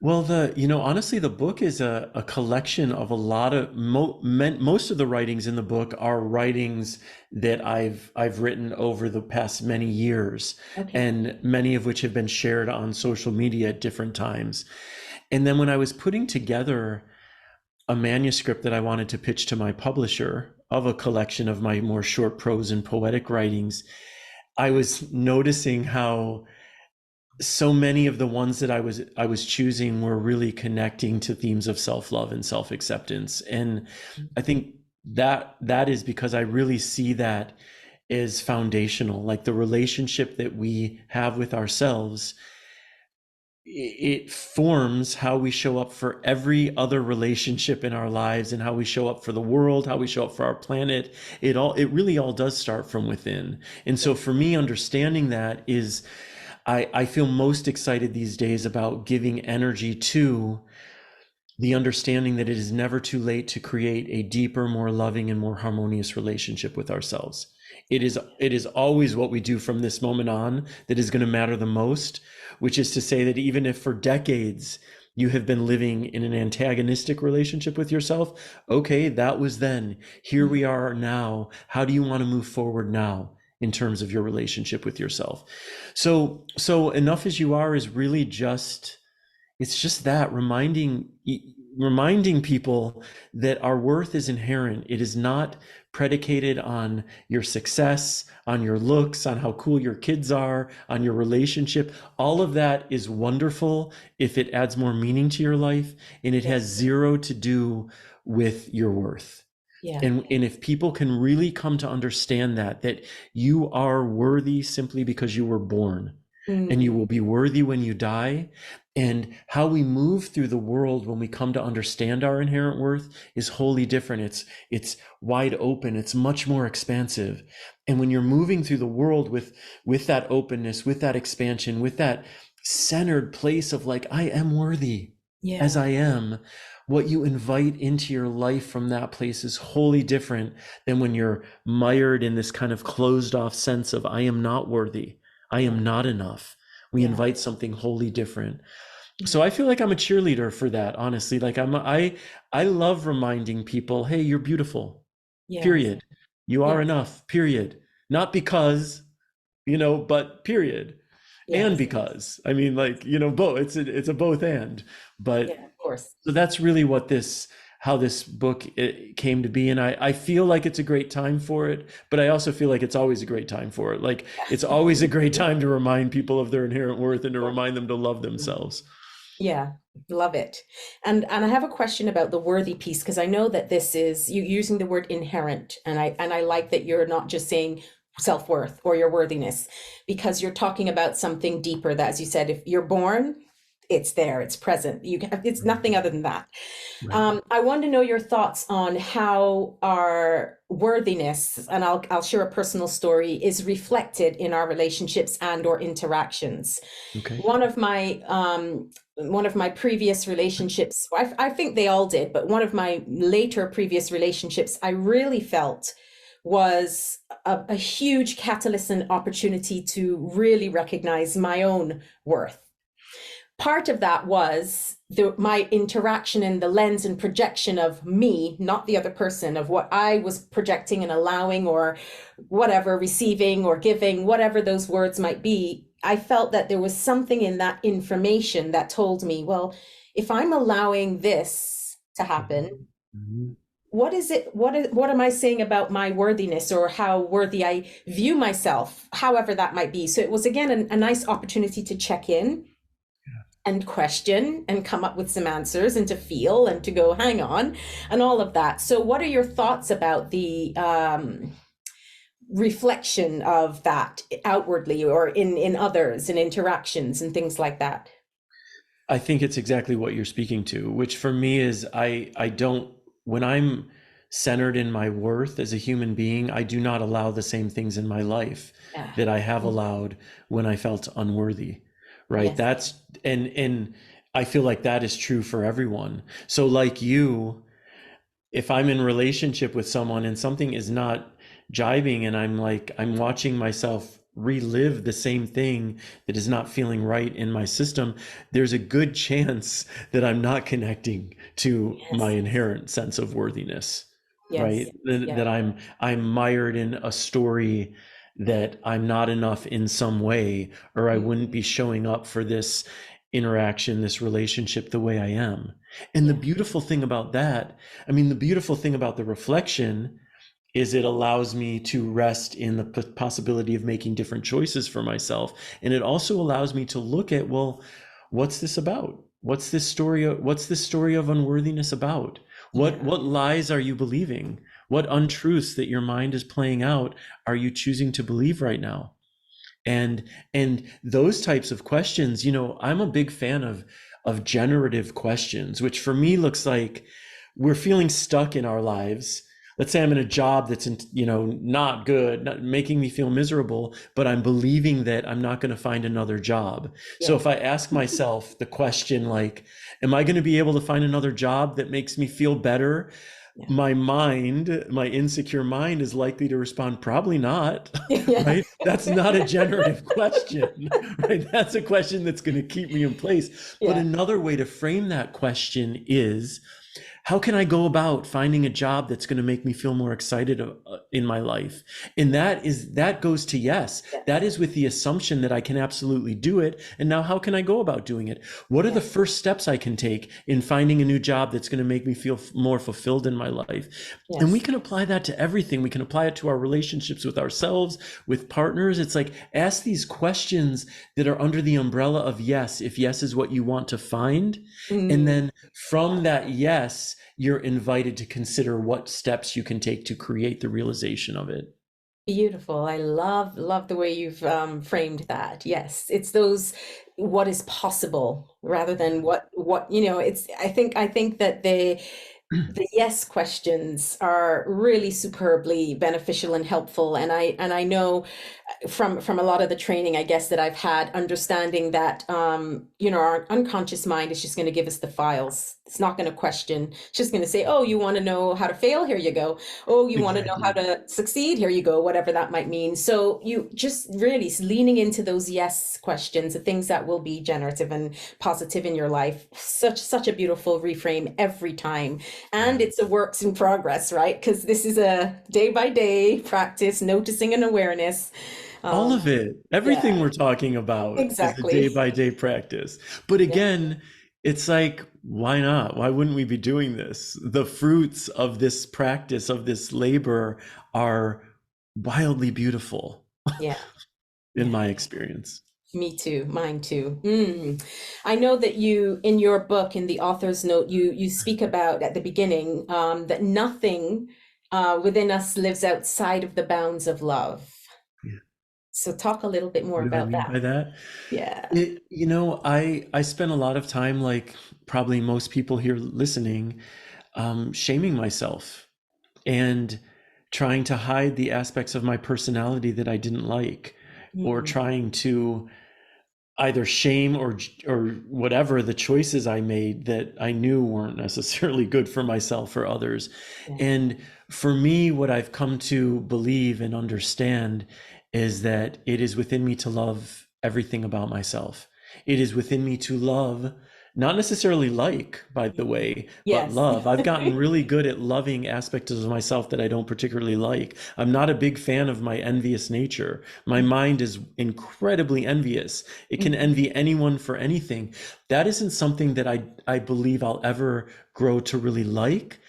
Well, honestly, the book is a collection of a lot of most of the writings in the book are writings that I've written over the past many years, Okay. and many of which have been shared on social media at different times. And then when I was putting together a manuscript that I wanted to pitch to my publisher of a collection of my more short prose and poetic writings, I was noticing how so many of the ones that I was choosing were really connecting to themes of self-love and self-acceptance. And I think that is because I really see that as foundational, like the relationship that we have with ourselves. It forms how we show up for every other relationship in our lives, and how we show up for the world, how we show up for our planet. It really all does start from within. And Yeah. so for me, understanding that is, I feel most excited these days about giving energy to the understanding that it is never too late to create a deeper, more loving, and more harmonious relationship with ourselves. It is always what we do from this moment on that is going to matter the most, which is to say that even if for decades you have been living in an antagonistic relationship with yourself, okay, that was then. Here we are now. How do you want to move forward now in terms of your relationship with yourself? So Enough as You Are is really just, it's just that reminding people that our worth is inherent. It is not predicated on your success, on your looks, on how cool your kids are, on your relationship. All of that is wonderful if it adds more meaning to your life, and it Yeah. has zero to do with your worth. Yeah. And if people can really come to understand that you are worthy simply because you were born, and you Mm, will be worthy when you die. And how we move through the world when we come to understand our inherent worth is wholly different. It's wide open. It's much more expansive. And when you're moving through the world with that openness, with that expansion, with that centered place of like, I am worthy as yeah. I am, what you invite into your life from that place is wholly different than when you're mired in this kind of closed off sense of, I am not worthy, I Yeah. am not enough. We Yeah. invite something wholly different. Yeah. So I feel like I'm a cheerleader for that, honestly. Like I love reminding people, hey, you're beautiful. Yes. Period. You are Yes. enough. Period. Not because, but period. And Yes. because. I mean, like, both. It's a both and. Yeah. But Of course. so that's really what this how this book came to be. And I feel like it's a great time for it, but I also feel like it's always a great time for it. Like it's always a great time to remind people of their inherent worth and to remind them to love themselves. Yeah, love it. And I have a question about the worthy piece because I know that this is you using the word inherent, and I like that you're not just saying self-worth or your worthiness because you're talking about something deeper that, as you said, if you're born, it's there, it's present. It's nothing other than that. Right. I want to know your thoughts on how our worthiness, and I'll share a personal story, is reflected in our relationships and or interactions. Okay. One of my previous relationships, I think they all did, but one of my later previous relationships, I really felt was a huge catalyst and opportunity to really recognize my own worth. Part of that was my interaction in the lens and projection of me, not the other person, of what I was projecting and allowing or whatever, receiving or giving, whatever those words might be. I felt that there was something in that information that told me, well, if I'm allowing this to happen, Mhm. what is it? What am I saying about my worthiness or how worthy I view myself, however that might be? So it was again a nice opportunity to check in and question and come up with some answers and to feel and to go, hang on, and all of that. So, what are your thoughts about the reflection of that outwardly or in others and interactions and things like that? I think it's exactly what you're speaking to, which for me is I don't, when I'm centered in my worth as a human being, I do not allow the same things in my life Yeah. that I have allowed when I felt unworthy. Right? Yes. That's and I feel like that is true for everyone. So like you, if I'm in relationship with someone and something is not jibing and I'm like, I'm watching myself relive the same thing that is not feeling right in my system, there's a good chance that I'm not connecting to my Yes. inherent sense of worthiness, Yes. right? That Yeah. I'm mired in a story that I'm not enough in some way, or I wouldn't be showing up for this interaction, this relationship the way I am. And the Yeah. beautiful thing about that, I mean, the beautiful thing about the reflection is it allows me to rest in the possibility of making different choices for myself. And it also allows me to look at, well, what's this about? What's this story of unworthiness about? Yeah. What lies are you believing? What untruths that your mind is playing out are you choosing to believe right now? And those types of questions, I'm a big fan of generative questions, which for me looks like we're feeling stuck in our lives. Let's say I'm in a job that's not good, not making me feel miserable, but I'm believing that I'm not going to find another job. So Yeah. if I ask myself the question like, am I going to be able to find another job that makes me feel better? Yeah. My insecure mind is likely to respond, probably not, Yeah. right? That's not a generative question, right? That's a question that's going to keep me in place. But Yeah. another way to frame that question is, how can I go about finding a job that's going to make me feel more excited in my life? And that goes to yes. That Yes. is with the assumption that I can absolutely do it. And now how can I go about doing it? What are the Yeah. first steps I can take in finding a new job that's going to make me feel more fulfilled in my life? And we Yes. can apply that to everything. We can apply it to our relationships with ourselves, with partners. It's like, ask these questions that are under the umbrella of yes, if yes is what you want to find. And Mm. then from that yes, you're invited to consider what steps you can take to create the realization of it. Beautiful. I love the way you've framed that. Yes, it's those what is possible rather than what it's I think that the yes questions are really superbly beneficial and helpful, and I know from a lot of the training I guess that I've had, understanding that our unconscious mind is just going to give us the files. It's not going to question. It's just going to say, oh, you want to know how to fail, here you go. Oh, you want to know how Exactly. to succeed, here you go, whatever that might mean. So you just really leaning into those yes questions, the things that will be generative and positive in your life. Such a beautiful reframe every time. And Yeah. it's a works in progress, right? Because this is a day by day practice, noticing and awareness. All um of it, yeah, everything we're talking about is a day exactly. by day practice. But Yeah. again, it's like why not? Why wouldn't we be doing this? The fruits of this practice, of this labor, are wildly beautiful Yeah. in Yeah. my experience. Me too. Mine too. I know that you, in your book, in the author's note, you speak about at the beginning that nothing within us lives outside of the bounds of love. Yeah. So talk a little bit more What do I about mean that. by that? Yeah. I spend a lot of time, like probably most people here listening, shaming myself and trying to hide the aspects of my personality that I didn't like, or Mm, trying to either shame or whatever the choices I made that I knew weren't necessarily good for myself or others. yeah. And for me, what I've come to believe and understand is that it is within me to love everything about myself. It is within me to love, not necessarily like, by the way, but Yes. love. I've gotten really good at loving aspects of myself that I don't particularly like. I'm not a big fan of my envious nature. My mind is incredibly envious. It can Mhm. envy anyone for anything. That isn't something that I believe I'll ever grow to really like,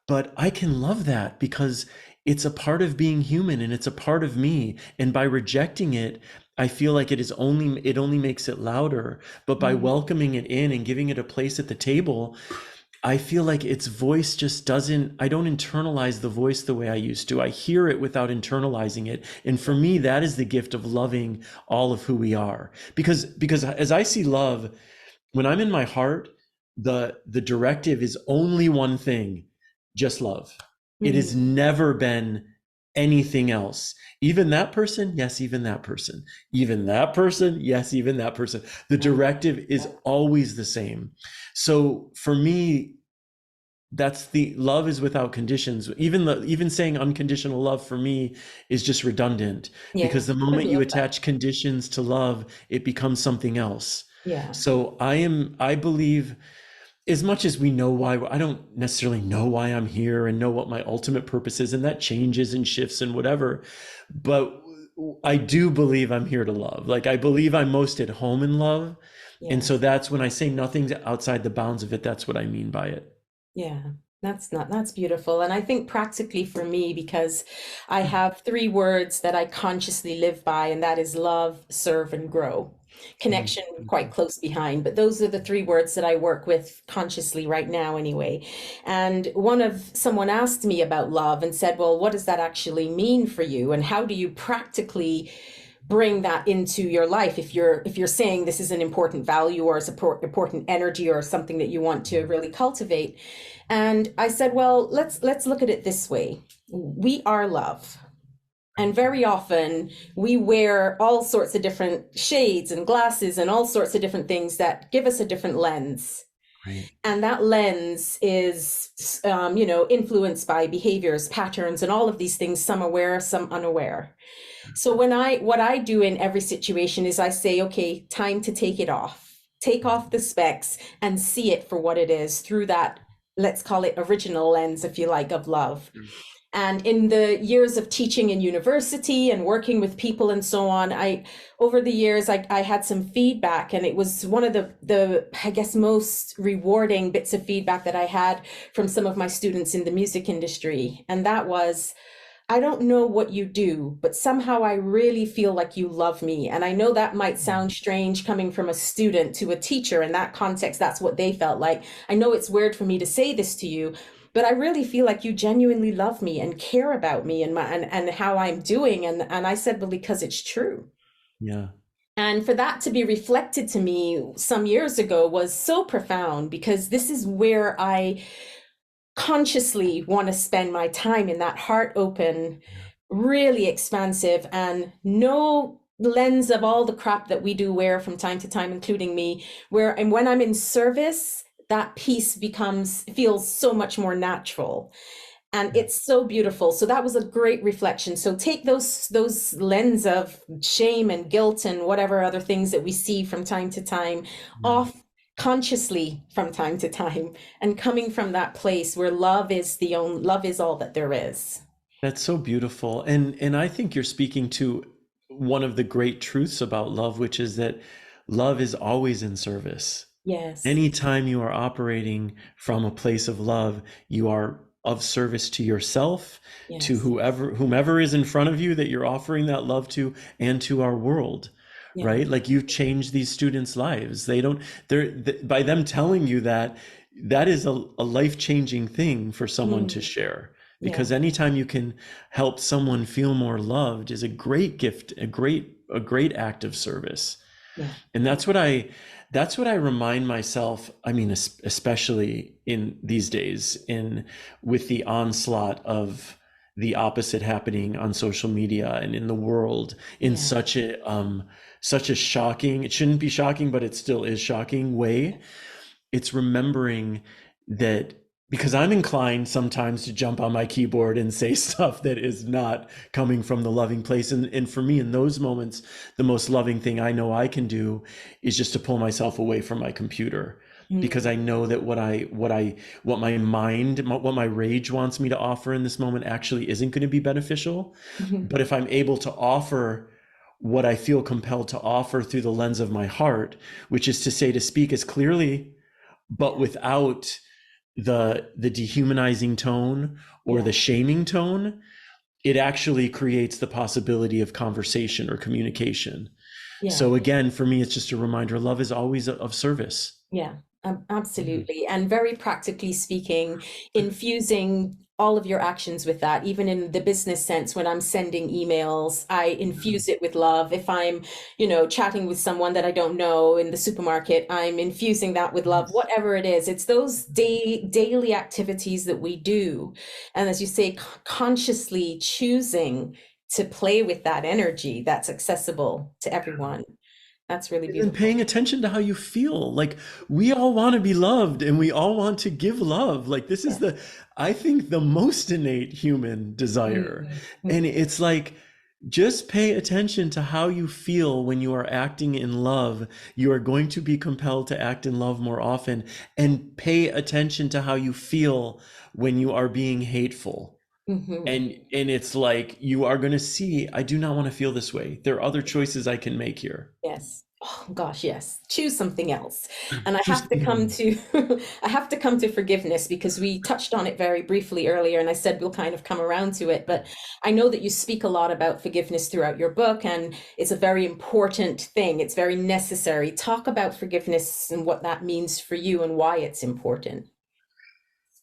but I can love that because it's a part of being human and it's a part of me. And by rejecting it, I feel like it only makes it louder. But by Mm, welcoming it in and giving it a place at the table, I feel like its voice just doesn't, I don't internalize the voice the way I used to. I hear it without internalizing it. And for me, that is the gift of loving all of who we are. Because as I see love, when I'm in my heart, the directive is only one thing, just love. It has mm, never been anything else. Even that person, yes, even that person. Even that person, yes, even that person. The mm. directive is always the same. So for me, that's the love is without conditions. Even saying unconditional love for me is just redundant, Yeah. because the I moment you love that. attach conditions to love, it becomes something else. Yeah. So I believe, as much as we know why, I don't necessarily know why I'm here and know what my ultimate purpose is, and that changes and shifts and whatever, but I do believe I'm here to love. Like, I believe I'm most at home in love. And Yeah. so that's when I say nothing's outside the bounds of it, that's what I mean by it. Yeah, that's beautiful. And I think practically for me, because I have three words that I consciously live by, and that is love, serve, and grow. Connection quite close behind, but those are the three words that I work with consciously right now anyway. And someone asked me about love and said, well, what does that actually mean for you? And how do you practically bring that into your life if you're saying this is an important value or a important energy or something that you want to really cultivate? And I said, well, let's look at it this way. We are love. And very often we wear all sorts of different shades and glasses and all sorts of different things that give us a different lens. Right. And that lens is, influenced by behaviors, patterns, and all of these things, some aware, some unaware. So what I do in every situation is I say, okay, time to take it off. Take off the specs and see it for what it is through that, let's call it original lens, if you like, of love. And in the years of teaching in university and working with people and so on, over the years, I had some feedback, and it was one of the, I guess, most rewarding bits of feedback that I had from some of my students in the music industry. And that was, I don't know what you do, but somehow I really feel like you love me. And I know that might sound strange coming from a student to a teacher. In that context, that's what they felt like. I know it's weird for me to say this to you, but I really feel like you genuinely love me and care about me and and how I'm doing. And I said, well, because it's true. Yeah. And for that to be reflected to me some years ago was so profound, because this is where I consciously want to spend my time, in that heart open, really expansive, and no lens of all the crap that we do wear from time to time, including me, and when I'm in service, that piece feels so much more natural. And Yeah. it's so beautiful. So that was a great reflection. So take those lens of shame and guilt and whatever other things that we see from time to time Yeah. off consciously from time to time, and coming from that place where love is all that there is. That's so beautiful. And I think you're speaking to one of the great truths about love, which is that love is always in service. Yes. Anytime you are operating from a place of love, you are of service to yourself, to Yes. whomever is in front of you that you're offering that love to, and to our world, Yeah. right? Like you've changed these students' lives. They don't, by them telling you that, that is a life-changing thing for someone to Mm. share. Yeah. Because anytime you can help someone feel more loved is a great gift, a great act of service. Yeah. And that's what I remind myself. I mean, especially in these days, in with the onslaught of the opposite happening on social media and in the world in Yeah. such a shocking, it shouldn't be shocking, but it still is shocking way. It's remembering that, because I'm inclined sometimes to jump on my keyboard and say stuff that is not coming from the loving place. And for me, in those moments, the most loving thing I know I can do is just to pull myself away from my computer, because Mm. I know that what my mind, what my rage wants me to offer in this moment actually isn't going to be beneficial. Mhm. But if I'm able to offer what I feel compelled to offer through the lens of my heart, which is to say, to speak as clearly but Yeah. without the dehumanizing tone or Yeah. the shaming tone, it actually creates the possibility of conversation or communication. Yeah. So again, for me, it's just a reminder: love is always of service. Yeah, Mhm. absolutely. And very practically speaking, infusing all of your actions with that, even in the business sense, when I'm sending emails, I infuse it with love. If I'm, chatting with someone that I don't know in the supermarket, I'm infusing that with love, Yes. whatever it is. It's those daily activities that we do. And as you say, consciously choosing to play with that energy that's accessible to everyone. That's really And then beautiful. paying attention to how you feel. Like, we all want to be loved and we all want to give love. Like, this is Yeah. I think, the most innate human desire. Mhm. And Mhm. it's like, just pay attention to how you feel when you are acting in love. You are going to be compelled to act in love more often. And pay attention to how you feel when you are being hateful. Mhm. And it's like, you are going to see, I do not want to feel this way. There are other choices I can make here. Yes. Oh gosh, yes. Choose something else. And I Choose have to something come else. to I have to come to forgiveness because we touched on it very briefly earlier and I said we'll kind of come around to it, but I know that you speak a lot about forgiveness throughout your book and it's a very important thing. It's very necessary. Talk about forgiveness and what that means for you and why it's important.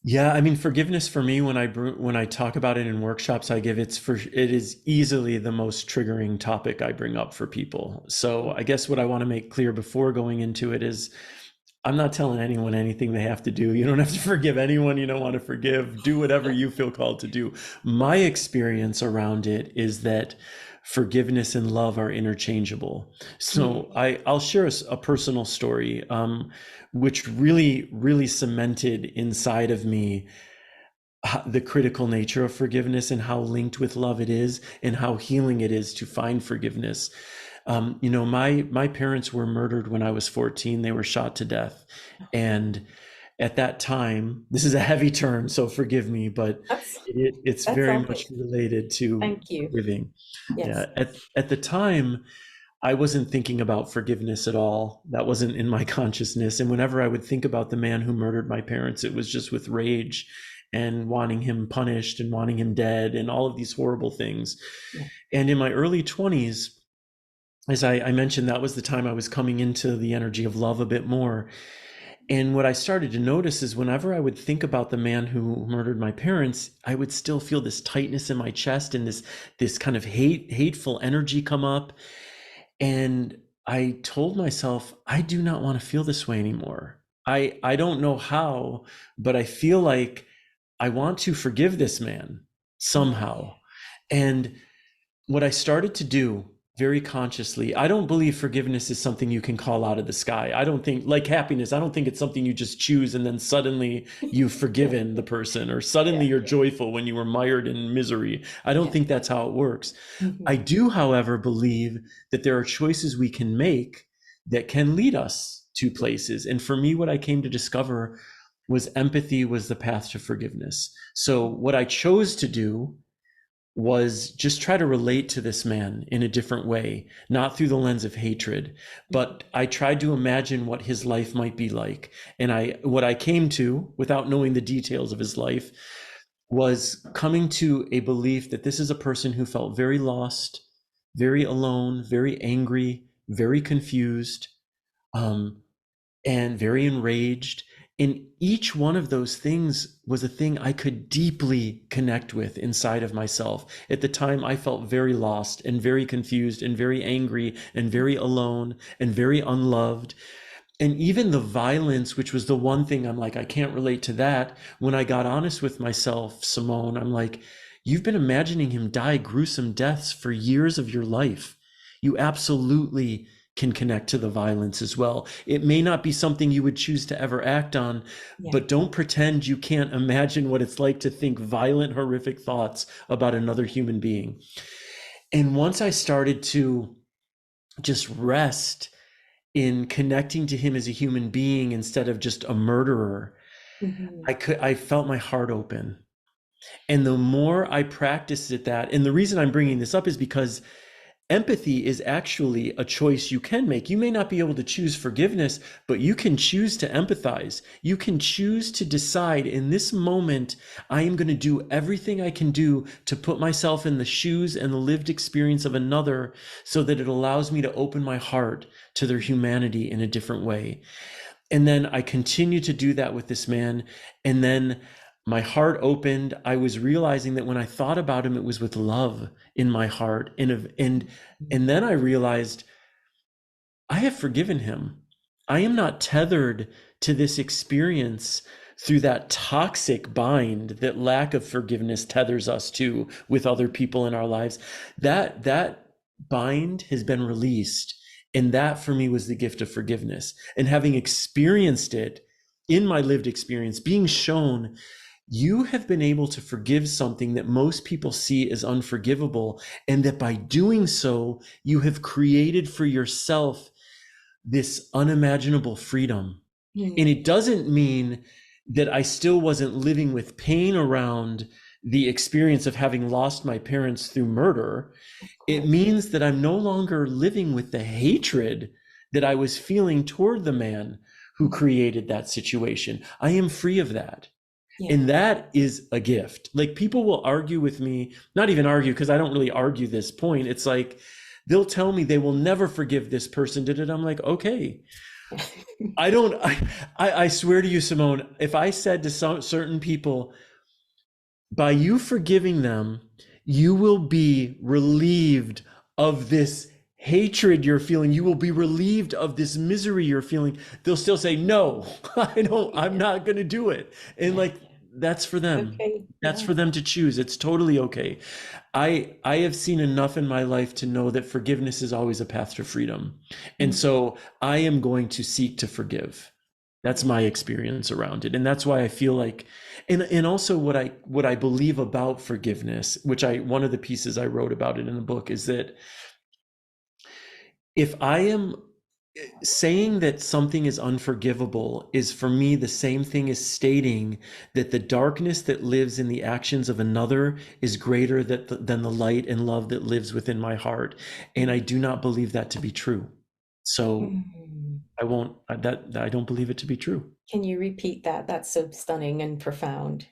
Yeah, I mean, forgiveness for me, when I talk about it in workshops I give, it is easily the most triggering topic I bring up for people. So I guess what I want to make clear before going into it is, I'm not telling anyone anything they have to do. You don't have to forgive anyone you don't want to forgive. Do whatever you feel called to do. My experience around it is that forgiveness and love are interchangeable. Mm. So I'll share a personal story, which really, really cemented inside of me the critical nature of forgiveness and how linked with love it is and how healing it is to find forgiveness. My parents were murdered when I was 14. They were shot to death. And at that time, this is a heavy term, so forgive me, but That's it's that's very all much good. related to Thank you. forgiving. Yes. Yeah. At the time, I wasn't thinking about forgiveness at all. That wasn't in my consciousness. And whenever I would think about the man who murdered my parents, it was just with rage and wanting him punished and wanting him dead and all of these horrible things. Yeah. And in my early 20s, as I mentioned, that was the time I was coming into the energy of love a bit more. And what I started to notice is, whenever I would think about the man who murdered my parents, I would still feel this tightness in my chest and this kind of hateful energy come up. And I told myself, I do not want to feel this way anymore. I don't know how, but I feel like I want to forgive this man Yeah. somehow. And what I started to do very consciously, I don't believe forgiveness is something you can call out of the sky. I don't think, like happiness, I don't think it's something you just choose and then suddenly you've forgiven the person, or Yeah. suddenly you're joyful when you were mired in misery. I don't Yeah. think that's how it works. I Mhm. do, however, believe that there are choices we can make that can lead us to places. And for me, what I came to discover was empathy was the path to forgiveness. So what I chose to do was just try to relate to this man in a different way, not through the lens of hatred, but I tried to imagine what his life might be like. And what I came to, without knowing the details of his life, was coming to a belief that this is a person who felt very lost, very alone, very angry, very confused, um, and very enraged. And each one of those things was a thing I could deeply connect with inside of myself. At the time, I felt very lost and very confused and very angry and very alone and very unloved. And even the violence, which was the one thing I'm like, I can't relate to that. When I got honest with myself, Simone, I'm like, you've been imagining him die gruesome deaths for years of your life. You absolutely can connect to the violence as well. It may not be something you would choose to ever act on, Yeah. but don't pretend you can't imagine what it's like to think violent, horrific thoughts about another human being. And once I started to just rest in connecting to him as a human being instead of just a murderer, I felt my heart open. And the more I practiced at that, and the reason I'm bringing this up is because empathy is actually a choice you can make. You may not be able to choose forgiveness, but you can choose to empathize. You can choose to decide, in this moment, I am going to do everything I can do to put myself in the shoes and the lived experience of another so that it allows me to open my heart to their humanity in a different way. And then I continued to do that with this man. And then my heart opened. I was realizing that when I thought about him, it was with love in my heart. And then I realized I have forgiven him. I am not tethered to this experience through that toxic bind that lack of forgiveness tethers us to with other people in our lives. That bind has been released. And that for me was the gift of forgiveness. And having experienced it in my lived experience, being shown you have been able to forgive something that most people see as unforgivable, and that by doing so, you have created for yourself this unimaginable freedom. And it doesn't mean that I still wasn't living with pain around the experience of having lost my parents through murder. It means that I'm no longer living with the hatred that I was feeling toward the man who created that situation. I am free of that. Yeah. And that is a gift. Like, people will argue with me, not even argue, because I don't really argue this point. It's like, they'll tell me they will never forgive this person did it. I'm like, okay. I swear to you, Simone, if I said to some certain people, by you forgiving them, you will be relieved of this hatred you're feeling. You will be relieved of this misery you're feeling. They'll still say, no, I'm not going to do it. And like, that's for them. Okay. That's for them to choose. It's totally okay. I have seen enough in my life to know that forgiveness is always a path to freedom. And so I am going to seek to forgive. That's my experience around it. And that's why I feel like, and also what I believe about forgiveness, which one of the pieces I wrote about it in the book, is that if I am saying that something is unforgivable, is for me the same thing as stating that the darkness that lives in the actions of another is greater than the light and love that lives within my heart. And I do not believe that to be true. So I don't believe it to be true. Can you repeat that? That's so stunning and profound.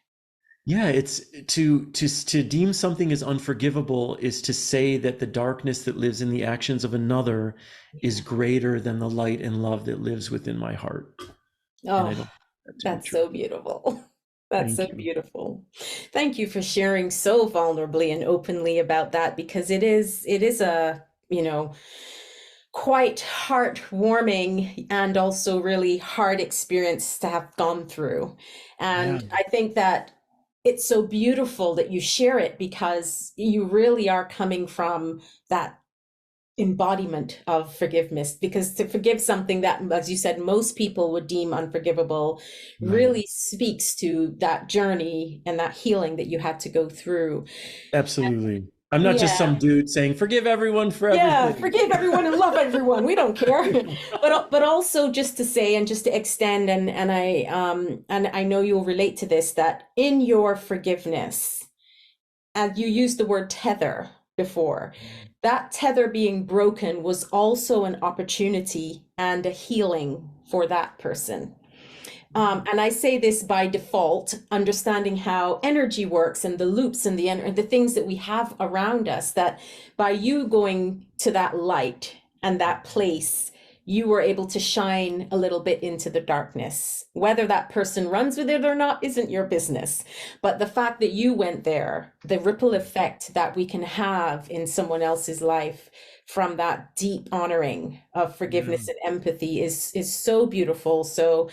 Yeah, it's to deem something as unforgivable is to say that the darkness that lives in the actions of another is greater than the light and love that lives within my heart. And I don't That's so beautiful. That's so Thank you. beautiful. Thank you for sharing so vulnerably and openly about that, because it is a, quite heartwarming and also really hard experience to have gone through. And I think that it's so beautiful that you share it, because you really are coming from that embodiment of forgiveness. Because to forgive something that, as you said, most people would deem unforgivable, really speaks to that journey and that healing that you had to go through. Absolutely. I'm not just some dude saying, forgive everyone for everything. Forgive everyone and love everyone. We don't care. But also just to say, and just to extend, and I know you'll relate to this, that in your forgiveness, and you used the word tether before. That tether being broken was also an opportunity and a healing for that person. And I say this by default, understanding how energy works and the loops and the things that we have around us, that by you going to that light and that place, you were able to shine a little bit into the darkness. Whether that person runs with it or not isn't your business. But the fact that you went there, the ripple effect that we can have in someone else's life from that deep honoring of forgiveness and empathy is so beautiful. So,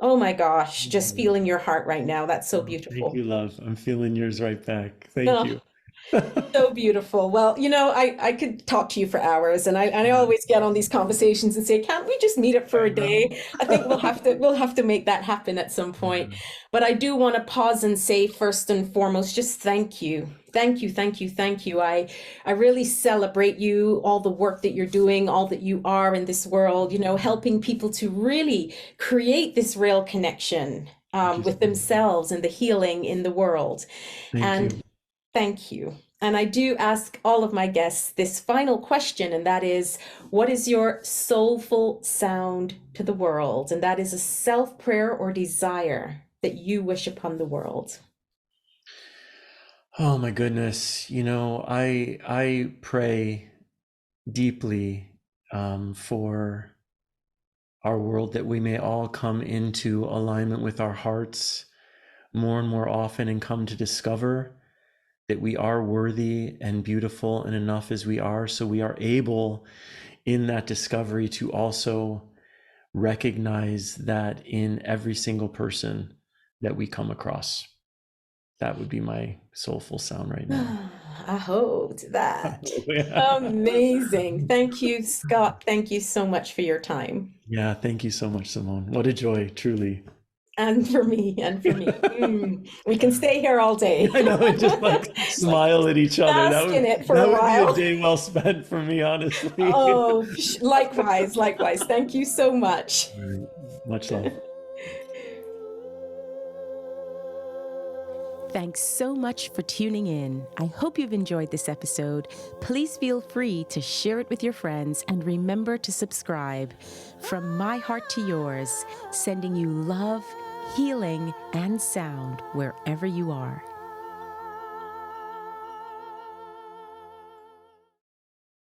oh my gosh, just feeling your heart right now. That's so Thank beautiful. you, love. I'm feeling yours right back. Thank Oh, you. so beautiful. Well, I could talk to you for hours, and I Yeah, always get on these conversations and say, can't we just meet up for I a know. day? I think we'll have to make that happen at some point. Yeah, But I do want to pause and say first and foremost, just thank you. Thank you, thank you, thank you. I really celebrate you, all the work that you're doing, all that you are in this world, helping people to really create this real connection thank you so with much. themselves and the healing in the world. Thank And you. thank you. And I do ask all of my guests this final question, and that is, what is your soulful sound to the world? And that is a self prayer or desire that you wish upon the world. Oh my goodness. I pray deeply for our world, that we may all come into alignment with our hearts more and more often, and come to discover that we are worthy and beautiful and enough as we are. So we are able in that discovery to also recognize that in every single person that we come across. That would be my soulful sound right now. I hope to that. Hallelujah. Amazing. Thank you, Scott. Thank you so much for your time. Yeah, thank you so much, Simone. What a joy, truly. And for me, and for me. We can stay here all day. I know, and just like Like smile at each other. That bask in would it for that a would be a while. day well spent for me, honestly. Oh, likewise, likewise. Thank you so much. All right. Much love. Thanks so much for tuning in. I hope you've enjoyed this episode. Please feel free to share it with your friends and remember to subscribe. From my heart to yours, sending you love, healing, and sound wherever you are.